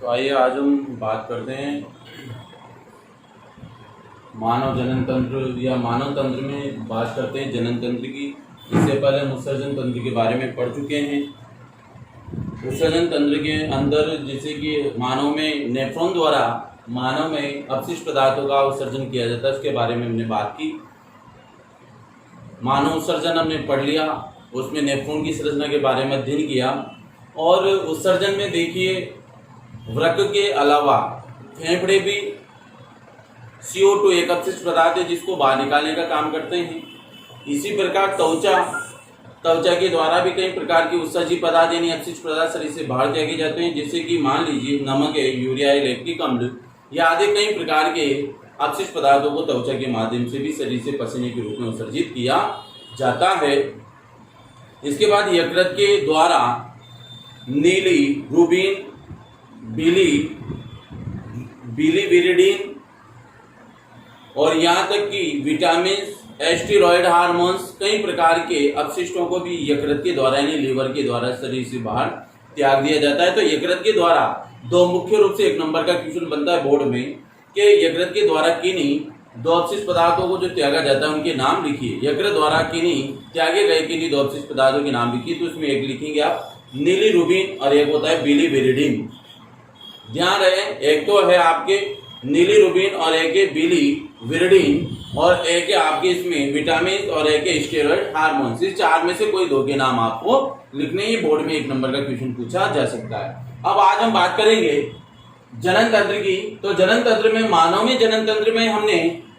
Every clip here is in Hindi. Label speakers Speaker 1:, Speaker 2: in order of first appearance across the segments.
Speaker 1: तो आइए आज हम बात करते हैं मानव जनन तंत्र या मानव तंत्र में बात करते हैं जनन तंत्र की। इससे पहले हम उत्सर्जन तंत्र के बारे में पढ़ चुके हैं। उत्सर्जन तंत्र के अंदर जैसे कि मानव में नेफ्रॉन द्वारा मानव में अपशिष्ट पदार्थों का उत्सर्जन किया जाता है, उसके बारे में हमने बात की। मानव उत्सर्जन हमने पढ़ लिया, उसमें नेफ्रॉन की संरचना के बारे में अध्ययन किया। और उत्सर्जन में देखिए वृक्क के अलावा फेफड़े भी CO2 एक अपशिष्ट पदार्थ है जिसको बाहर निकालने का काम करते हैं। इसी प्रकार त्वचा के द्वारा भी कई प्रकार के उत्सर्जित पदार्थ यानी अपशिष्ट पदार्थ शरीर से बाहर फेंके जाते हैं, जैसे कि मान लीजिए नमक है, यूरिया है, लैक्टिक अम्ल या आदि कई प्रकार के अपशिष्ट पदार्थों को त्वचा के माध्यम से भी शरीर से पसीने के रूप में उत्सर्जित किया जाता है। इसके बाद यकृत के द्वारा नीली रूबिन, बिलीविरिडीन और यहाँ तक कि विटामिन, स्टेरॉयड हार्मोन्स कई प्रकार के अपशिष्टों को भी यकृत के द्वारा यानी लीवर के द्वारा शरीर से बाहर त्याग दिया जाता है। तो यकृत के द्वारा दो मुख्य रूप से एक नंबर का क्वेश्चन बनता है बोर्ड में कि यकृत के द्वारा किन्हीं दो अपशिष्ट पदार्थों को जो त्यागा जाता है उनके नाम लिखिए। यकृत द्वारा किन्हीं त्यागे गए किन्हीं दो अपशिष्ट पदार्थों के नाम लिखिए। तो इसमें एक लिखेंगे आप नीली रूबिन और एक होता है बिलीविरिडीन। ध्यान रहे, एक तो है आपके नीली रूबिन और एक है बिलीविरिडीन और एक है आपके इसमें विटामिन और एक है स्टेरॉयड हार्मोन्स। इस चार में से कोई दो के नाम आपको लिखने ही बोर्ड में एक नंबर का क्वेश्चन पूछा जा सकता है। अब आज हम बात करेंगे जनन तंत्र की। तो जनन तंत्र में मानव में जनन तंत्र में हमने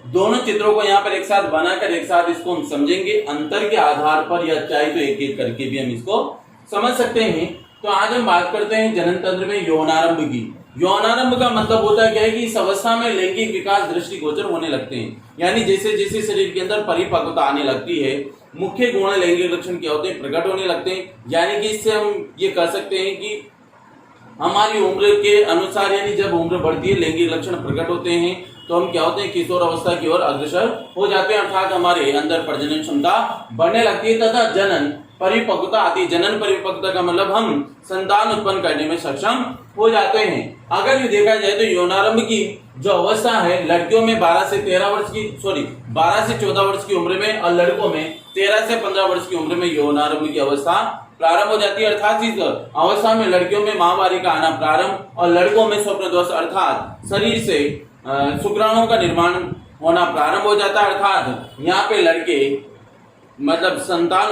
Speaker 1: दोनों चित्रों को यहाँ पर एक साथ बनाकर एक साथ इसको हम समझेंगे। अंतर के आधार पर या चाहे तो एक एक करके भी हम इसको समझ सकते हैं। तो आज हम बात करते हैं जनन तंत्र में यौनारंभ की। यौनारंभ का मतलब होता है क्या है कि इस अवस्था में लैंगिक विकास दृष्टिगोचर होने लगते हैं, यानी जैसे जैसे शरीर के अंदर परिपक्वता आने लगती है मुख्य गुण लैंगिक लक्षण क्या होते हैं प्रकट होने लगते हैं। यानी कि इससे हम ये कह सकते हैं कि हमारी उम्र के अनुसार यानी जब उम्र बढ़ती है लैंगिक लक्षण प्रकट होते हैं तो हम क्या होते हैं किशोर अवस्था की ओर अग्रसर हो जाते हैं, अर्थात हमारे अंदर प्रजनन क्षमता बढ़ने लगती है तथा जनन परिपक्वता आती है। जनन परिपक्वता का मतलब हम संतान उत्पन्न करने में सक्षम हो जाते हैं। अगर ये देखा जाए तो यौनारंभ की जो अवस्था है लड़कियों में 12 से 14 वर्ष की उम्र में और लड़कों में 13 से 15 वर्ष की उम्र में यौनारंभ की अवस्था प्रारंभ हो जाती है। अर्थात इस अवस्था में लड़कियों में माहवारी का आना प्रारंभ और लड़कों में स्वप्रदोष अर्थात शरीर से शुक्राणुओं का निर्माण होना प्रारंभ हो जाता है। अर्थात यहाँ पे लड़के मतलब संतान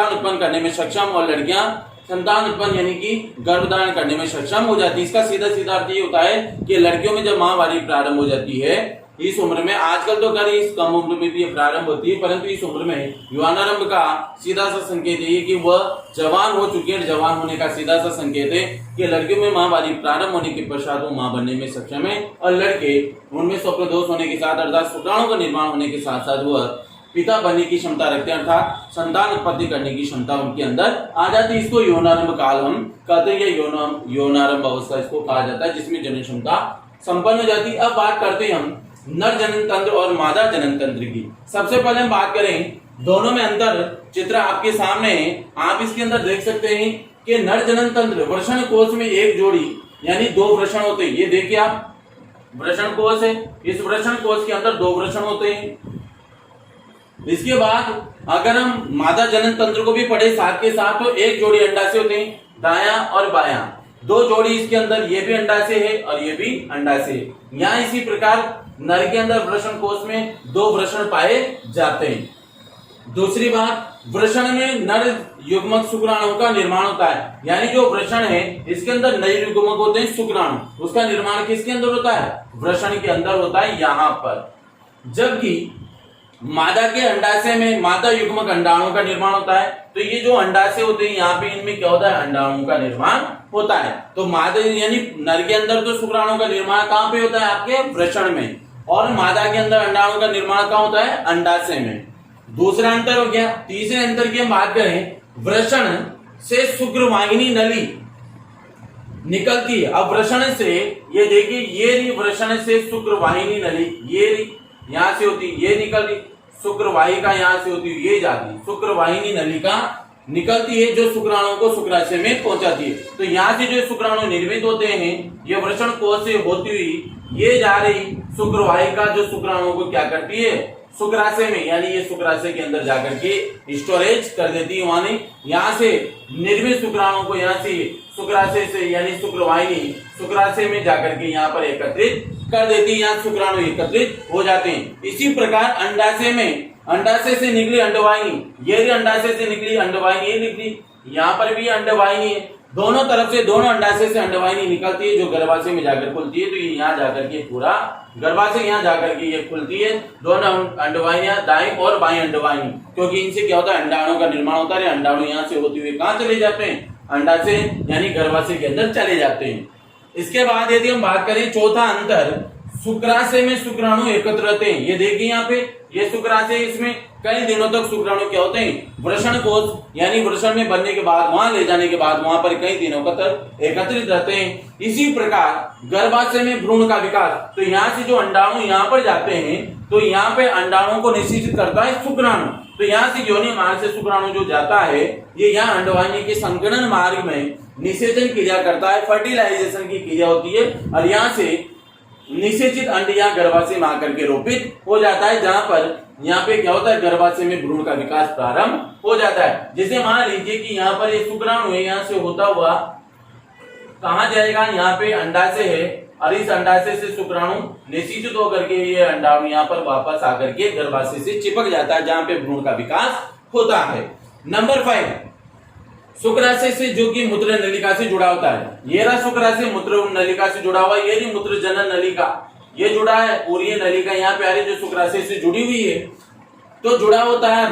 Speaker 1: उत्पन्न करने में सक्षम और लड़कियां संतान उत्पन्न यानी कि गर्भधारण करने में सक्षम हो जाती है। इसका सीधा सीधा अर्थ ये होता है कि लड़कियों में जब माहवारी प्रारंभ हो जाती है इस उम्र में, आजकल तो खैर इस कम उम्र में भी ये प्रारंभ होती है, परंतु इस उम्र में यौनारंभ का सीधा सा संकेत है कि वह जवान हो चुकी है। जवान होने का सीधा सा संकेत है कि लड़कियों में माहवारी प्रारंभ होने के पश्चात वो मां बनने में सक्षम है और लड़के उनमें स्वप्रदोष होने के साथ अर्थात शुक्राणु का निर्माण होने के साथ साथ वह पिता बनने की क्षमता रखते हैं, अर्थात संतान उत्पत्ति करने की क्षमता उनके अंदर आ जाती है। इसको यौनारंभ काल हम कहते हैं, यौनारंभ अवस्था इसको कहा जाता है जिसमें जनन क्षमता संपन्न हो जाती है। अब बात करते हैं हम नर जनन तंत्र और मादा जनन तंत्र की। सबसे पहले हम बात करें दोनों में अंतर। चित्र आपके सामने है, आप इसके अंदर देख सकते हैं कि नर जनन तंत्र वृषण कोश में एक जोड़ी यानी दो वृषण होते हैं। ये देखिए आप वृषण कोश है, इस वृषण कोश के अंदर दो वृषण होते हैं। इसके बाद अगर हम मादा जनन तंत्र को भी पढ़े साथ के साथ तो एक जोड़ी अंडाशय होते हैं, दायां और बायां, दो जोड़ी इसके अंदर, ये भी अंडाशय है और ये भी अंडाशय है। यहाँ इसी प्रकार नर के अंदर वृषण कोश में दो वृषण पाए जाते हैं। दूसरी बात, वृषण में नर युग्मक शुक्राणु का निर्माण होता है, यानी जो वृषण है इसके अंदर नए युग्मक होते हैं शुक्राणु, उसका निर्माण किसके अंदर होता है वृषण के अंदर होता है यहाँ पर। जबकि मादा के अंडाशय में मादा युग्मक अंडाणु का निर्माण होता है। तो ये जो अंडाशय होते हैं यहाँ पे इनमें क्या होता है अंडाणु का निर्माण होता है। तो मादा यानी नर के अंदर तो शुक्राणु का निर्माण कहाँ पे होता है आपके वृषण में और मादा के अंदर अंडाणु का निर्माण कहाँ होता है अंडाशय में। दूसरा अंतर हो गया। तीसरे अंतर की हम बात करें, वृषण से शुक्रवाहिनी नली निकलती है। अब वृषण से ये देखिए ये वृषण से शुक्रवाहिनी नली ये यहाँ से होती, ये निकल रही शुक्रवाहिका यहाँ से होती, ये जाती शुक्रवाहिनी नलिका निकलती है जो शुक्राणुओं को शुक्राशय में पहुंचाती है। तो यहाँ से जो शुक्राणु निर्मित होते हैं ये वृषण कोश से होती हुई ये जा रही शुक्रवाहिका जो शुक्राणुओं को क्या करती है शुक्राशय में, यानी ये शुक्राशय के अंदर जाकर के स्टोरेज कर देती है। यानी यहाँ से निर्मित शुक्राणुओं को यहाँ से शुक्राशय से यानी शुक्रवाहिनी शुक्राशय में जाकर के यहाँ पर एकत्रित कर देती है, यहाँ शुक्राणु एकत्रित हो जाते हैं। इसी प्रकार अंडाशय में अंडाशय से निकली अंडवाहिनी, ये अंडाशय से निकली अंडवाहिनी, ये निकली यहाँ पर भी अंडवाहिनी है, दोनों तरफ से दोनों अंडाशय से अंडवाहिनी निकलती है जो गर्भाशय में जाकर खुलती है। तो ये यहाँ जाकर के पूरा गर्भाशय यहाँ जाकर के ये खुलती है, दोनों अंडवाहिनियां दाएं और बाएं अंडवाहिनी, क्योंकि इनसे क्या होता है अंडाणु का निर्माण होता है। अंडाणु यहाँ से होते हुए कहाँ चले जाते हैं अंडाशय यानी गर्भाशय के अंदर चले जाते हैं। इसके बाद यदि हम बात करें चौथा अंतर, शुक्राशय में शुक्राणु एकत्र रहते हैं। ये देखिए यहाँ पे ये शुक्राशय, इसमें कई दिनों तक शुक्राणु क्या होते हैं वृषण कोश यानी वृषण में बनने के बाद वहां ले जाने के बाद वहां पर कई दिनों तक एकत्रित रहते हैं। इसी प्रकार गर्भाशय में भ्रूण का विकास, तो यहाँ से जो अंडाणु यहाँ पर जाते हैं तो यहाँ पे अंडाणुओं को निषेचित करता है शुक्राणु। तो यहाँ से योनि मार्ग से शुक्राणु जो जाता है ये यहाँ अंडवाहिनी के संकीर्ण मार्ग में निषेचन क्रिया करता है, फर्टिलाइजेशन की क्रिया होती है और यहाँ से निषेचित अंड यहाँ गर्भाशय में आकर के रोपित हो जाता है, जहां पर यहाँ पे क्या होता है गर्भाशय में भ्रूण का विकास प्रारंभ हो जाता है। जैसे मान लीजिए कि यहाँ पर ये शुक्राणु है, यहाँ से होता हुआ कहाँ जाएगा, यहाँ पे अंडाशय है और इस अंडाशय से शुक्राणु निषेचित होकर के ये अंडाणु यहाँ पर वापस आकर के गर्भाशय से चिपक जाता है, जहां पे भ्रूण का विकास होता है। नंबर 5, शुक्राशय से जो कि मूत्र नलिका से जुड़ा होता है। ये रहा शुक्राशय मूत्र नलिका से जुड़ा हुआ, ये मूत्र जनन नलिका ये जुड़ा है, पूरी नलिका यहाँ पे आ रही जो शुक्राशय से जुड़ी हुई है। तो जुड़ा होता है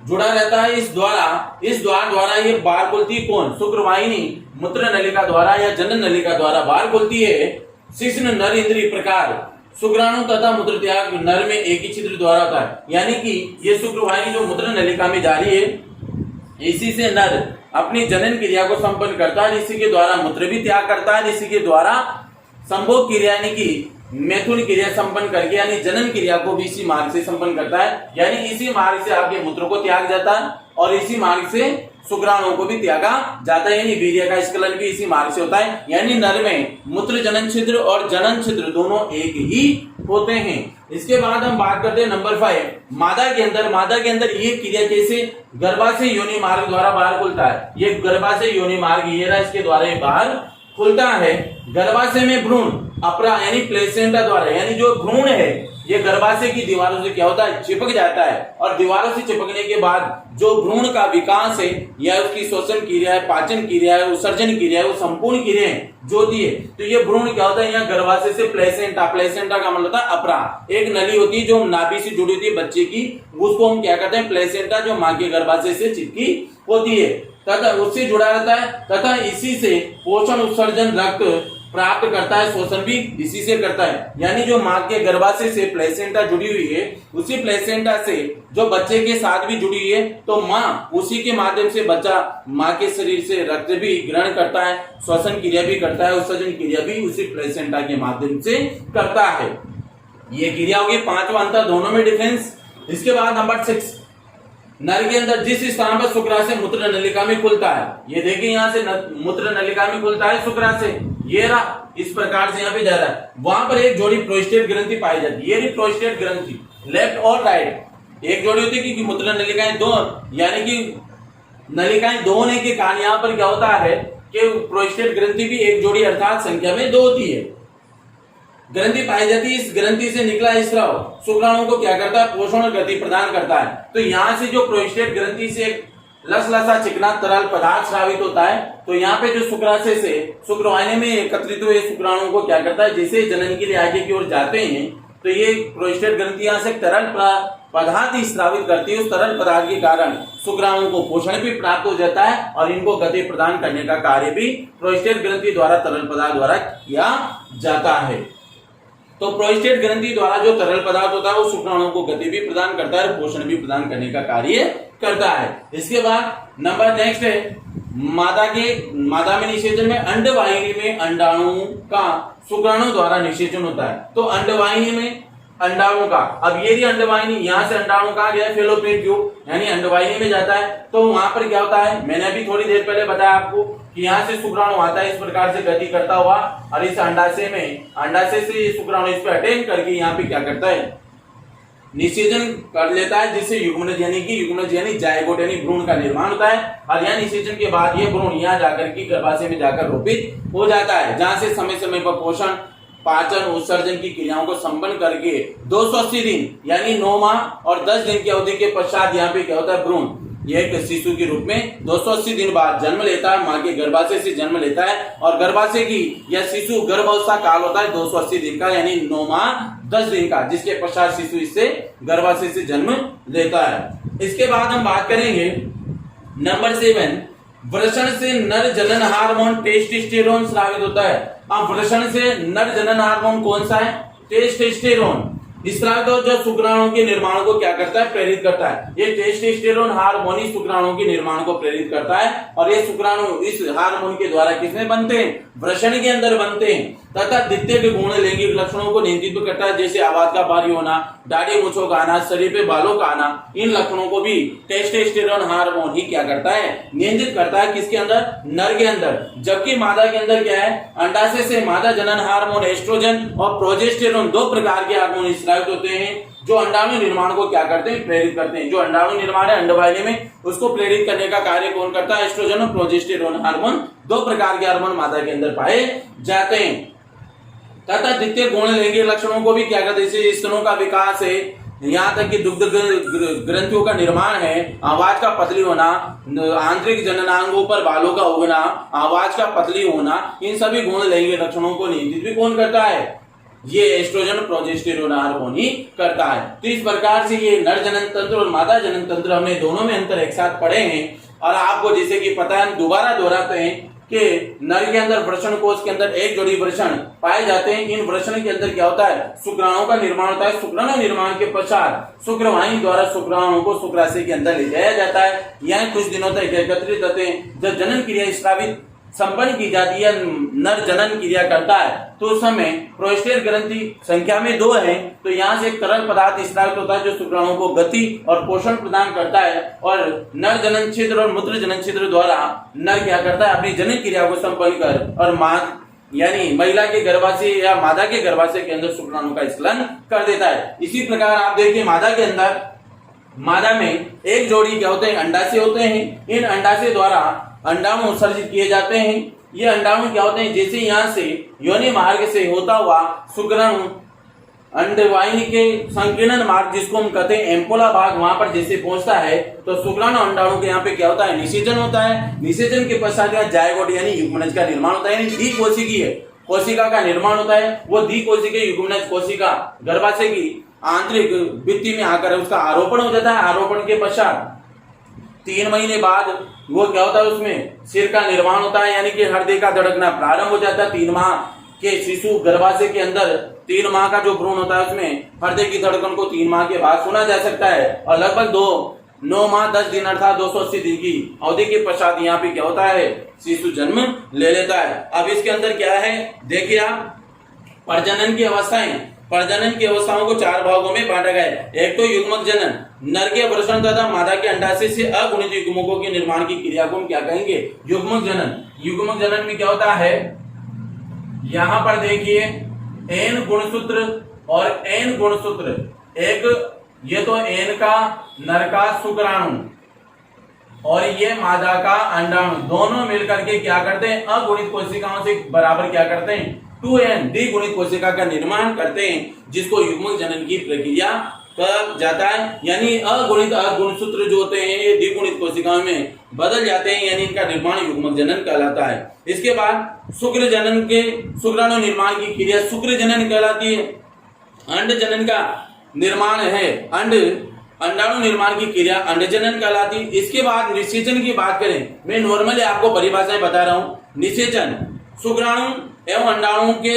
Speaker 1: जुड़ा रहता है इस द्वार द्वारा ये बाहर खुलती कौन शुक्रवाहिनी मूत्र नलिका द्वारा या जनन नलिका द्वारा बाहर खुलती है। शिश्न नर इंद्रिय प्रकार शुक्राणु तथा मूत्र त्याग नर में एक ही छिद्र द्वारा होता है, यानी कि ये शुक्रवाहिनी जो मूत्र नलिका में जा रही है इसी से नर अपनी जनन क्रिया को संपन्न करता है, इसी के द्वारा मूत्र भी त्याग करता है, इसी के द्वारा संभोग क्रिया यानी कि मैथुन क्रिया संपन्न करके यानी जनन क्रिया को भी इसी मार्ग से संपन्न करता है, यानी इसी मार्ग से आपके मूत्र को त्याग जाता है और इसी मार्ग से शुक्राणुओं को भी त्यागा जाता है, यानी वीर्य का स्खलन भी इसी मार्ग से होता है। यानी नर में मूत्र जनन छिद्र और जनन छिद्र दोनों एक ही होते हैं। इसके बाद हम बात करते हैं नंबर 5, मादा के अंदर ये क्रिया कैसे गर्भाशय योनि मार्ग द्वारा बाहर खुलता है। ये गर्भाशय योनि मार्ग ये रहा, इसके द्वारा ये बाहर खुलता है। गर्भाशय में भ्रूण अपरा यानी प्लेसेंटा द्वारा, यानी जो भ्रूण है ये गर्भाशय की दीवारों से क्या होता है चिपक जाता है और दीवारों से चिपकने के बाद जो भ्रूण का विकास है या उसकी श्वसन क्रिया है, पाचन क्रिया है, उत्सर्जन क्रिया है, वो संपूर्ण क्रियाएं जो होती है, तो ये भ्रूण क्या होता है यहाँ गर्भाशय से प्लेसेंटा का मतलब होता है अपरा, एक नली होती है जो नाभि से जुड़ी होती है बच्चे की, उसको हम क्या कहते हैं प्लेसेंटा, जो माँ के गर्भाशय से चिपकी होती है तथा उससे जुड़ा रहता है तथा इसी से पोषण उत्सर्जन रक्त प्राप्त करता है, शोषण भी इसी से करता है। यानी जो माँ के गर्भाशय से प्लेसेंटा जुड़ी हुई है उसी प्लेसेंटा से जो बच्चे के साथ भी जुड़ी हुई है, तो माँ उसी के माध्यम से बच्चा माँ के शरीर से रक्त भी ग्रहण करता है, श्वसन क्रिया भी करता है, उत्सर्जन क्रिया भी उसी प्लेसेंटा के माध्यम से करता है। ये क्रिया होगी। 5वां अंतर दोनों में डिफरेंस। इसके बाद नंबर 6, नर के अंदर जिस स्थान पर शुक्राशय मूत्र नलिका में खुलता है, ये देखिए यहाँ से मूत्र नलिका में खुलता है शुक्राशय, ये रहा इस प्रकार से यहाँ पे जा रहा है, वहां पर एक जोड़ी प्रोस्टेट ग्रंथि पाई जाती है। ये रही प्रोस्टेट ग्रंथि, लेफ्ट और राइट एक जोड़ी होती है क्योंकि मूत्र नलिकाएं दो, यानी कि नलिकाएं दो होने के कारण यहाँ पर क्या होता है कि प्रोस्टेट ग्रंथि भी एक जोड़ी अर्थात संख्या में 2 होती है, ग्रंथि पाई जाती है। इस ग्रंथि से निकला स्राव शुक्राणुओं को क्या करता है पोषण और गति प्रदान करता है। तो यहाँ से जो प्रोस्टेट ग्रंथि से एक लसलसा चिकना तरल पदार्थ स्रावित होता है, तो यहाँ पे जो शुक्राशय से शुक्रवाहिनी में एकत्रित हुए शुक्राणुओं को क्या करता है, जैसे जनन के लिए आगे की ओर जाते हैं तो ये प्रोस्टेट ग्रंथि यहाँ से तरल पदार्थ स्रावित करती है। उस तरल पदार्थ के कारण शुक्राणुओं को पोषण भी प्राप्त हो जाता है और इनको गति प्रदान करने का कार्य भी प्रोस्टेट ग्रंथि द्वारा तरल पदार्थ द्वारा किया जाता है। तो प्रोस्टेट ग्रंथि द्वारा जो तरल पदार्थ होता है वो शुक्राणुओं को गति भी प्रदान करता है, पोषण भी प्रदान करने का कार्य करता है। इसके बाद नंबर नेक्स्ट है मादा में निषेचन में अंडवाहिनी में अंडाणु का शुक्राणु द्वारा निषेचन होता है। तो अंडवाहिनी में अंडाणु का। अब ये अंडवाहिनी, यहाँ से अंडाणु कहाँ गया, फैलोपियन ट्यूब यानी अंडवाहिनी में जाता है। तो वहां पर क्या होता है, मैंने अभी थोड़ी देर पहले बताया आपको कि यहाँ से शुक्राणु आता है इस प्रकार से गति करता हुआ, और इस अंडाशय में, अंडाशय से शुक्राणु इस पर अटैक करके यहाँ पे क्या करता है, निषेचन कर लेता है, जिससे युग्मनज यानी जायगोट यानी भ्रूण का निर्माण होता है। और यह निषेचन के बाद ये भ्रूण यहाँ जाकर के गर्भाशय में जाकर रोपित हो जाता है, जहां से समय समय पर पोषण, पाचन, उत्सर्जन की क्रियाओं को संपन्न करके 280 दिन यानी 9 माह और 10 दिन की अवधि के पश्चात यहाँ पे क्या होता है, भ्रूण एक शिशु के रूप में 280 दिन बाद जन्म लेता है, माँ के गर्भाशय से जन्म लेता है। और गर्भाशय की यह शिशु गर्भावस्था काल होता है 280 दिन का यानी 9 माह 10 दिन का, जिसके पश्चात शिशु इससे गर्भाशय से जन्म लेता है। इसके बाद हम बात करेंगे नंबर 7, वृषण से नर जनन हार्मोन टेस्टोस्टेरोन स्रावित होता है। अब वृषण से नर जनन हार्मोन कौन सा है, टेस्टोस्टेरोन स्रावित हो, जो शुक्राणु के निर्माण को क्या करता है, प्रेरित करता है। ये टेस्टोस्टेरोन हार्मोन ही शुक्राणु के निर्माण को प्रेरित करता है, और ये शुक्राणु इस हार्मोन के द्वारा किसमें बनते हैं, वृषण के अंदर बनते हैं, तथा द्वितीय के गुण लैंगिक लक्षणों को नियंत्रित करता है, जैसे आवाज का भारी होना, दाढ़ी मूंछों का आना, शरीर पे बालों का आना। इन लक्षणों को भी टेस्टोस्टेरोन हार्मोन ही क्या करता है, नियंत्रित करता है। किसके अंदर, नर के अंदर। जबकि मादा के अंदर क्या है, अंडाशय से मादा जनन हार्मोन एस्ट्रोजन और प्रोजेस्टेरोन 2 प्रकार के हार्मोन स्रावित होते हैं, जो अंडाणु निर्माण को क्या करते हैं, प्रेरित करते हैं। जो अंडाणु निर्माण है अंडवाहिनी में, उसको प्रेरित करने का कार्य कौन करता है, एस्ट्रोजन और प्रोजेस्टेरोन हार्मोन। 2 प्रकार के हार्मोन मादा के अंदर पाए जाते हैं। तथा द्वितीय गुण लैंगिक लक्षणों को भी क्या करते हैं, जैसे स्तनों का विकास है, यहाँ तक कि दुग्ध ग्रंथियों का निर्माण है, आवाज का पतली होना, आंतरिक जननांगों पर बालों का उगना, आवाज का पतली होना, इन सभी गुण लैंगिक लक्षणों को नियंत्रित भी कौन करता है, ये एस्ट्रोजन प्रोजेस्टेरोन हार्मोन ही करता है। तो इस प्रकार से ये नर जनन तंत्र और मादा जनन तंत्र हमने दोनों में अंतर एक साथ पढ़े हैं। और आपको जैसे कि पता है, दोबारा दोहराते हैं कि नर के अंदर वृषण कोश के अंदर एक जोड़ी वृषण पाए जाते हैं। इन वृषण के अंदर क्या होता है, शुक्राणु का निर्माण होता है। शुक्राणु निर्माण के पश्चात शुक्रवाहिनी द्वारा शुक्राणु को शुक्राशय के अंदर ले जाया जाता है। यहाँ कुछ दिनों तक एकत्रित होते हैं। जब जनन क्रिया स्रावित संपन्न की जाती है, नर जनन क्रिया करता है, तो उस समय प्रोस्टेट ग्रंथि संख्या में 2 है, तो यहाँ से एक तरल पदार्थ स्रावित होता है जो शुक्राणु को गति और पोषण प्रदान करता है। और नर जनन छिद्र और मूत्र जनन छिद्र द्वारा नर क्या करता है, अपनी जनन क्रिया को संपन्न कर और मां यानी महिला के गर्भाशय या मादा के गर्भाशय के अंदर शुक्राणु का स्खलन कर देता है। इसी प्रकार आप देखिए मादा के अंदर, मादा में एक जोड़ी क्या होते हैं, अंडाशय होते हैं। इन अंडाशय द्वारा अंडाणु उत्सर्जित किए जाते हैं। ये अंडाणु क्या होते हैं, जैसे यहाँ से योनि मार्ग से होता हुआ शुक्राणु अंडवाहिनी के संकीर्णन मार्ग, जिसको हम कहते हैं एम्पोला भाग, वहां पर जैसे पहुंचता है, तो शुक्राणु अंडाणु के यहाँ पे क्या होता है, निषेचन होता है। निषेचन के पश्चात यहाँ जायगोट यानी युग्मनज का निर्माण होता है, यानी द्विकोशिकीय कोशिका का निर्माण होता है। वो द्विकोशिकीय युग्मनज कोशिका गर्भाशय की आंतरिक भित्ति में आकर उसका आरोपण हो जाता है। आरोपण के पश्चात 3 महीने बाद वो क्या होता है, उसमें सिर का निर्माण होता है, यानी कि हृदय का धड़कना प्रारंभ हो जाता है। 3 माह के शिशु गर्भाशय के अंदर 3 माह का जो भ्रूण होता है, उसमें हृदय की धड़कन को 3 माह के बाद सुना जा सकता है। और लगभग 9 माह 10 दिन अर्थात 280 दिन की अवधि के पश्चात यहाँ पे क्या होता है, शिशु जन्म ले लेता है। अब इसके अंदर क्या है, देखिए आप, प्रजनन की अवस्थाएं। प्रजनन की अवस्थाओं को 4 भागों में बांटा गया है। एक तो युग्मक जनन, नर के वृषण तथा मादा के अंडाशय से अगुणित युग्मकों के निर्माण की क्रिया को हम क्या कहेंगे, युग्मक जनन। युग्मक जनन में क्या होता है, यहाँ पर देखिए एन गुणसूत्र और एन गुणसूत्र, एक ये तो एन का नर का शुक्राणु और ये मादा का अंडाणु, दोनों मिलकर के क्या करते हैं, अगुणित कोशिकाओं से बराबर क्या करते हैं, 2n द्विगुणित कोशिका का निर्माण करते हैं, जिसको युग्मक जनन की प्रक्रिया कहा जाता है। यानी अगुणित गुणसूत्र जो होते हैं ये द्विगुणित कोशिकाओं में बदल जाते हैं, यानी इनका निर्माण युग्मक जनन कहलाता है। इसके बाद शुक्र जनन के शुक्राणु निर्माण की क्रिया शुक्र जनन कहलाती है। अंड जनन का निर्माण है, अंडाणु निर्माण की क्रिया अंडजनन कहलाती है। इसके बाद निषेचन की बात करें, मैं नॉर्मली आपको परिभाषाएं बता रहा हूं। निषेचन शुक्राणु एवं अंडाणु के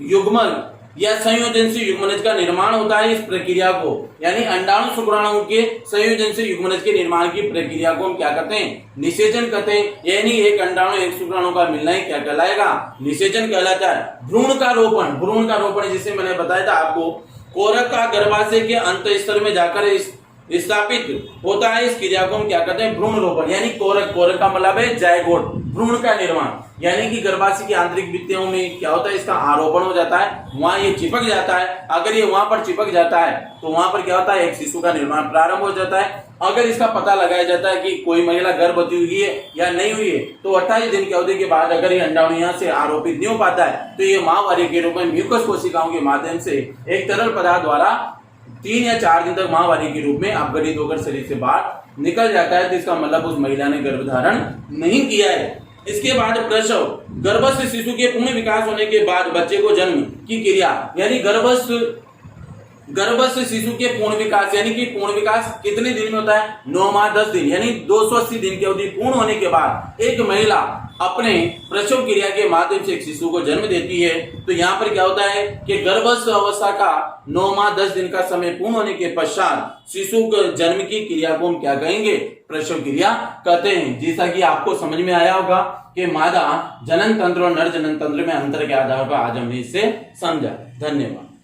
Speaker 1: युग्मक या संयोजन से युग्मनज का निर्माण होता है। इस प्रक्रिया को यानी अंडाणु शुक्राणु के संयोजन से युग्मनज के निर्माण की प्रक्रिया को हम क्या कहते हैं, निषेचन कहते हैं। यानी एक अंडाणु एक शुक्राणु का मिलना ही क्या कहलाएगा, निषेचन कहलाता है। भ्रूण का रोपण जिसे मैंने बताया था आपको, कोरक का गर्भाशय के अंत स्तर में जाकर स्थापित होता है। इस क्रिया को हम क्या कहते हैं? भ्रूण रोपण। यानी कोरक का मतलब है जायगोट, भ्रूण का निर्माण। यानी कि गर्भाशय की आंतरिक भित्तियों में क्या होता है? इसका आरोपण हो जाता है, वहां ये चिपक जाता है। अगर ये वहां पर चिपक जाता है तो वहां पर क्या होता है? एक शिशु का निर्माण प्रारंभ हो जाता है। अगर इसका पता लगाया जाता है कि कोई महिला गर्भवती हुई है या नहीं हुई है, तो 28 दिन की अवधि के बाद अगर ये अंडाणु यहाँ से आरोपित नहीं हो पाता है तो ये माहवारी के रूप में म्यूकस कोशिकाओं के माध्यम से एक तरल पदार्थ द्वारा 3 या 4 दिन तक माहवारी के रूप में अपघटित होकर शरीर से बाहर निकल जाता है। तो इसका मतलब उस महिला ने गर्भधारण नहीं किया है। इसके बाद प्रसव, गर्भस्थ शिशु के पूर्ण विकास होने के बाद बच्चे को जन्म की क्रिया, यानी गर्भस्थ शिशु के पूर्ण विकास, यानी कि पूर्ण विकास कितने दिन में होता है? 9 माह 10 दिन, यानी 280 दिन की अवधि पूर्ण होने के बाद एक महिला अपने प्रसव क्रिया के माध्यम से एक शिशु को जन्म देती है। तो यहाँ पर क्या होता है कि गर्भस्थ अवस्था का 9 माह 10 दिन का समय पूर्ण होने के पश्चात शिशु के जन्म की क्रिया को हम क्या कहेंगे? प्रसव क्रिया कहते हैं। जैसा कि आपको समझ में आया होगा कि मादा जनन तंत्र और नर जनन तंत्र में अंतर के आधार पर आज हमने इसे समझा। धन्यवाद।